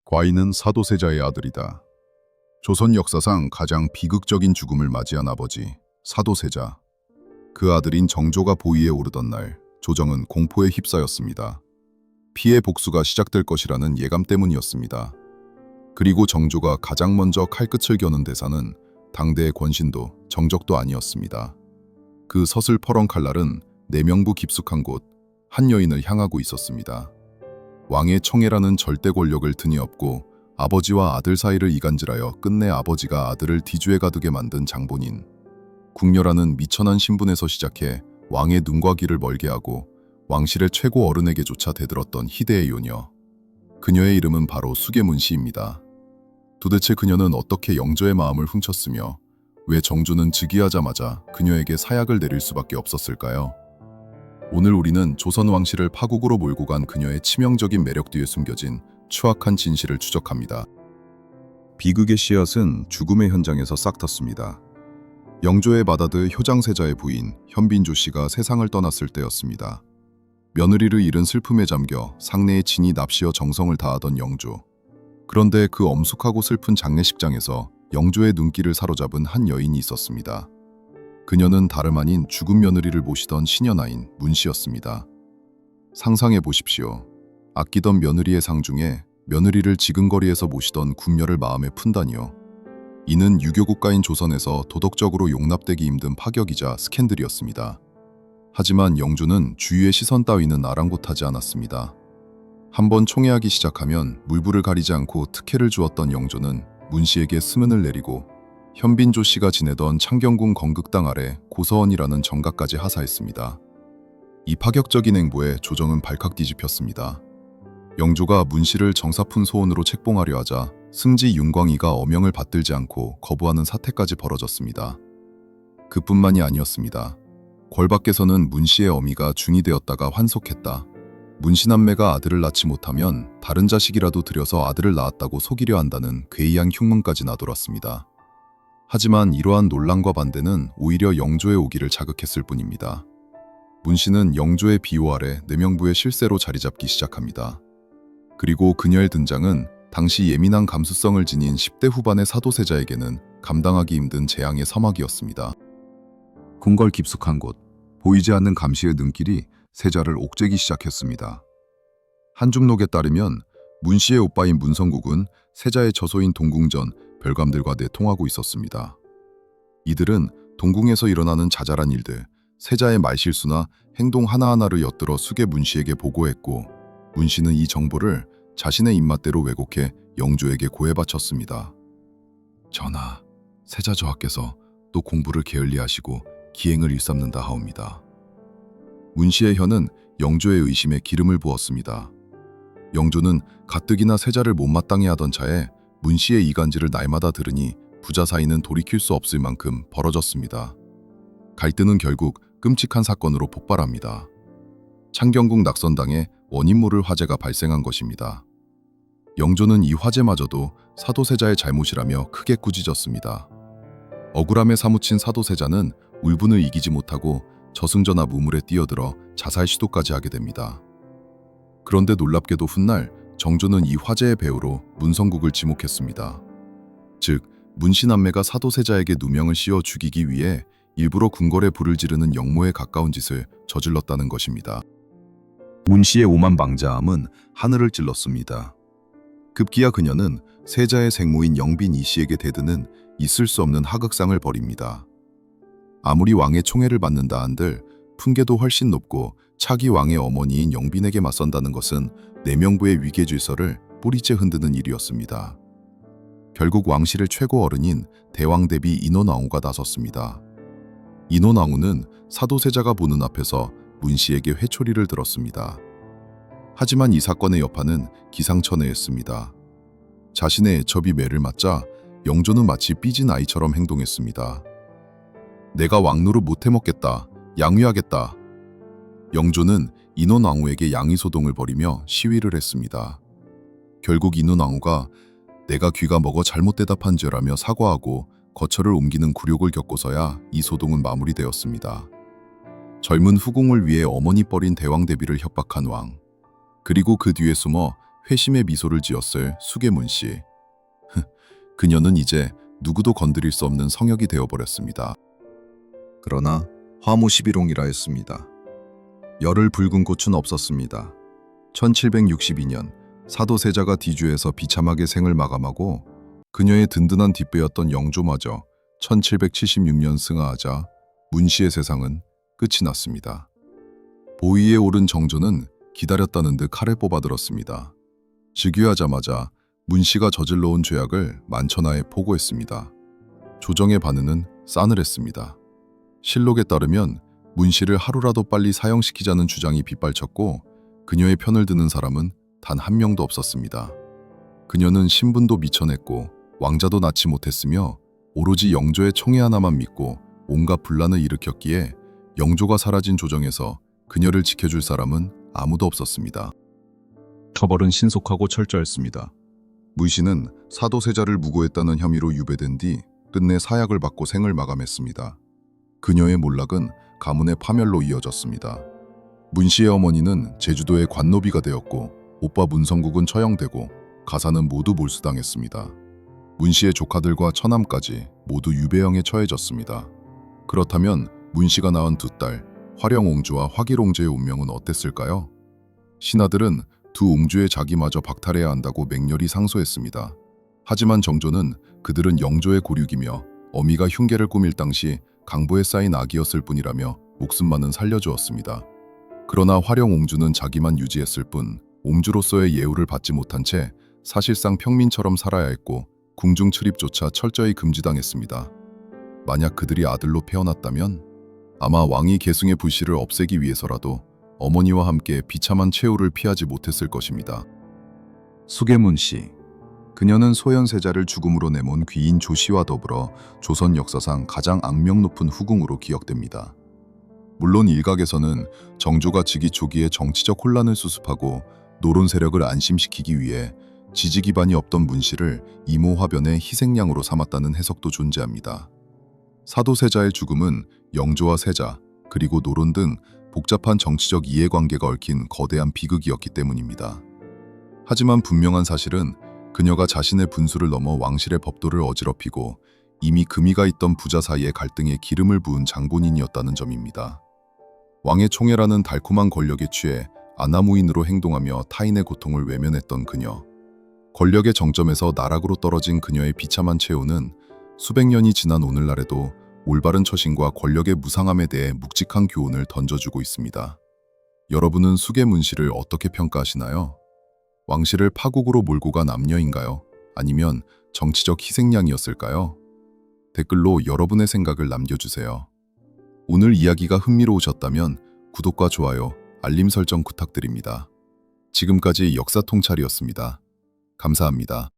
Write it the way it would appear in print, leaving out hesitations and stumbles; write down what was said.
과인은 사도세자의 아들이다. 조선 역사상 가장 비극적인 죽음을 맞이한 아버지, 사도세자. 그 아들인 정조가 보위에 오르던 날, 조정은 공포에 휩싸였습니다. 피해 복수가 시작될 것이라는 예감 때문이었습니다. 그리고 정조가 가장 먼저 칼끝을 겨눈 대사는 당대의 권신도 정적도 아니었습니다. 그 서슬퍼런 칼날은 내명부 깊숙한 곳, 한 여인을 향하고 있었습니다. 왕의 청해라는 절대 권력을 등에 업고 아버지와 아들 사이를 이간질하여 끝내 아버지가 아들을 뒤주에 가두게 만든 장본인. 궁녀라는 미천한 신분에서 시작해 왕의 눈과 귀를 멀게 하고 왕실의 최고 어른에게조차 대들었던 희대의 요녀. 그녀의 이름은 바로 수계문씨입니다. 도대체 그녀는 어떻게 영조의 마음을 훔쳤으며 왜 정조는 즉위하자마자 그녀에게 사약을 내릴 수밖에 없었을까요? 오늘 우리는 조선 왕실을 파국으로 몰고 간 그녀의 치명적인 매력 뒤에 숨겨진 추악한 진실을 추적합니다. 비극의 씨앗은 죽음의 현장에서 싹 텄습니다. 영조의 맏아들 효장세자의 부인 현빈조 씨가 세상을 떠났을 때였습니다. 며느리를 잃은 슬픔에 잠겨 상내의 진이 납시어 정성을 다하던 영조. 그런데 그 엄숙하고 슬픈 장례식장에서 영조의 눈길을 사로잡은 한 여인이 있었습니다. 그녀는 다름 아닌 죽은 며느리를 모시던 시녀나인 문씨였습니다. 상상해 보십시오. 아끼던 며느리의 상 중에 며느리를 지근거리에서 모시던 궁녀를 마음에 푼다니요. 이는 유교국가인 조선에서 도덕적으로 용납되기 힘든 파격이자 스캔들이었습니다. 하지만 영조는 주위의 시선 따위는 아랑곳하지 않았습니다. 한번 총애하기 시작하면 물불을 가리지 않고 특혜를 주었던 영조는 문씨에게 스문을 내리고 현빈조 씨가 지내던 창경궁 건극당 아래 고서원이라는 정가까지 하사했습니다. 이 파격적인 행보에 조정은 발칵 뒤집혔습니다. 영조가 문씨를 정사푼 소원으로 책봉하려 하자 승지 윤광이가 어명을 받들지 않고 거부하는 사태까지 벌어졌습니다. 그뿐만이 아니었습니다. 궐 밖에서는 문씨의 어미가 중이 되었다가 환속했다. 문씨 남매가 아들을 낳지 못하면 다른 자식이라도 들여서 아들을 낳았다고 속이려 한다는 괴이한 흉문까지 나돌았습니다. 하지만 이러한 논란과 반대는 오히려 영조의 오기를 자극했을 뿐입니다. 문씨는 영조의 비호 아래 내명부의 실세로 자리잡기 시작합니다. 그리고 그녀의 등장은 당시 예민한 감수성을 지닌 10대 후반의 사도세자에게는 감당하기 힘든 재앙의 서막이었습니다. 궁궐 깊숙한 곳, 보이지 않는 감시의 눈길이 세자를 옥죄기 시작했습니다. 한중록에 따르면 문씨의 오빠인 문성국은 세자의 저소인 동궁전 별감들과 내통하고 있었습니다. 이들은 동궁에서 일어나는 자잘한 일들, 세자의 말실수나 행동 하나하나를 엿들어 수계 문씨에게 보고했고 문씨는 이 정보를 자신의 입맛대로 왜곡해 영조에게 고해 바쳤습니다. 전하, 세자 저하께서 또 공부를 게을리하시고 기행을 일삼는다 하옵니다. 문씨의 혀는 영조의 의심에 기름을 부었습니다. 영조는 가뜩이나 세자를 못마땅해 하던 차에 문씨의 이간질을 날마다 들으니 부자 사이는 돌이킬 수 없을 만큼 벌어졌습니다. 갈등은 결국 끔찍한 사건으로 폭발합니다. 창경궁 낙선당에 원인 모를 화재가 발생한 것입니다. 영조는 이 화재마저도 사도세자의 잘못이라며 크게 꾸짖었습니다. 억울함에 사무친 사도세자는 울분을 이기지 못하고 저승전압 우물에 뛰어들어 자살 시도까지 하게 됩니다. 그런데 놀랍게도 훗날 정조는 이 화재의 배우로 문성국을 지목했습니다. 즉, 문씨 남매가 사도세자에게 누명을 씌워 죽이기 위해 일부러 궁궐에 불을 지르는 역모에 가까운 짓을 저질렀다는 것입니다. 문씨의 오만방자함은 하늘을 찔렀습니다. 급기야 그녀는 세자의 생모인 영빈 이씨에게 대드는 있을 수 없는 하극상을 벌입니다. 아무리 왕의 총애를 받는다 한들 품계도 훨씬 높고 차기 왕의 어머니인 영빈에게 맞선다는 것은 내명부의 위계질서를 뿌리째 흔드는 일이었습니다. 결국 왕실의 최고 어른인 대왕대비 인원왕후가 나섰습니다. 인원왕후는 사도세자가 보는 앞에서 문씨에게 회초리를 들었습니다. 하지만 이 사건의 여파는 기상천외했습니다. 자신의 애첩이 매를 맞자 영조는 마치 삐진 아이처럼 행동했습니다. 내가 왕노릇 못 해먹겠다. 양위하겠다. 영조는 인원왕후에게 양위소동을 벌이며 시위를 했습니다. 결국 인원왕후가 내가 귀가 먹어 잘못 대답한 죄라며 사과하고 거처를 옮기는 굴욕을 겪고서야 이 소동은 마무리되었습니다. 젊은 후궁을 위해 어머니 뻘인 대왕대비를 협박한 왕. 그리고 그 뒤에 숨어 회심의 미소를 지었을 수계문 씨. 그녀는 이제 누구도 건드릴 수 없는 성역이 되어버렸습니다. 그러나 화무시비롱이라 했습니다. 열을 붉은 꽃은 없었습니다. 1762년 사도세자가 디주에서 비참하게 생을 마감하고 그녀의 든든한 뒷배였던 영조마저 1776년 승하하자 문씨의 세상은 끝이 났습니다. 보위에 오른 정조는 기다렸다는 듯 칼을 뽑아들었습니다. 즉위하자마자 문씨가 저질러온 죄악을 만천하에 포고했습니다. 조정의 반응은 싸늘했습니다. 실록에 따르면 문씨를 하루라도 빨리 사형시키자는 주장이 빗발쳤고 그녀의 편을 드는 사람은 단 한 명도 없었습니다. 그녀는 신분도 미천했고 왕자도 낳지 못했으며 오로지 영조의 총애 하나만 믿고 온갖 분란을 일으켰기에 영조가 사라진 조정에서 그녀를 지켜줄 사람은 아무도 없었습니다. 처벌은 신속하고 철저했습니다. 문씨는 사도세자를 무고했다는 혐의로 유배된 뒤 끝내 사약을 받고 생을 마감했습니다. 그녀의 몰락은 가문의 파멸로 이어졌습니다. 문씨의 어머니는 제주도의 관노비가 되었고 오빠 문성국은 처형되고 가사는 모두 몰수당했습니다. 문씨의 조카들과 처남까지 모두 유배형에 처해졌습니다. 그렇다면 문씨가 낳은 두 딸 화령옹주와 화길옹주의 운명은 어땠을까요? 신하들은 두 옹주의 자기마저 박탈해야 한다고 맹렬히 상소했습니다. 하지만 정조는 그들은 영조의 고륙이며 어미가 흉계를 꾸밀 당시 강보에 쌓인 아기였을 뿐이라며 목숨만은 살려주었습니다. 그러나 화령옹주는 자기만 유지했을 뿐 옹주로서의 예우를 받지 못한 채 사실상 평민처럼 살아야 했고 궁중 출입조차 철저히 금지당했습니다. 만약 그들이 아들로 태어났다면 아마 왕이 계승의 불씨를 없애기 위해서라도 어머니와 함께 비참한 최후를 피하지 못했을 것입니다. 수계문 씨. 그녀는 소현세자를 죽음으로 내몬 귀인 조씨와 더불어 조선 역사상 가장 악명 높은 후궁으로 기억됩니다. 물론 일각에서는 정조가 즉위 초기에 정치적 혼란을 수습하고 노론 세력을 안심시키기 위해 지지 기반이 없던 문씨를 이모 화변의 희생양으로 삼았다는 해석도 존재합니다. 사도세자의 죽음은 영조와 세자, 그리고 노론 등 복잡한 정치적 이해관계가 얽힌 거대한 비극이었기 때문입니다. 하지만 분명한 사실은 그녀가 자신의 분수를 넘어 왕실의 법도를 어지럽히고 이미 금이가 있던 부자 사이의 갈등에 기름을 부은 장본인이었다는 점입니다. 왕의 총애라는 달콤한 권력에 취해 아나무인으로 행동하며 타인의 고통을 외면했던 그녀. 권력의 정점에서 나락으로 떨어진 그녀의 비참한 최후는 수백 년이 지난 오늘날에도 올바른 처신과 권력의 무상함에 대해 묵직한 교훈을 던져주고 있습니다. 여러분은 수계문 씨를 어떻게 평가하시나요? 왕실을 파국으로 몰고 간 남녀인가요? 아니면 정치적 희생양이었을까요? 댓글로 여러분의 생각을 남겨주세요. 오늘 이야기가 흥미로우셨다면 구독과 좋아요, 알림 설정 부탁드립니다. 지금까지 역사통찰이었습니다. 감사합니다.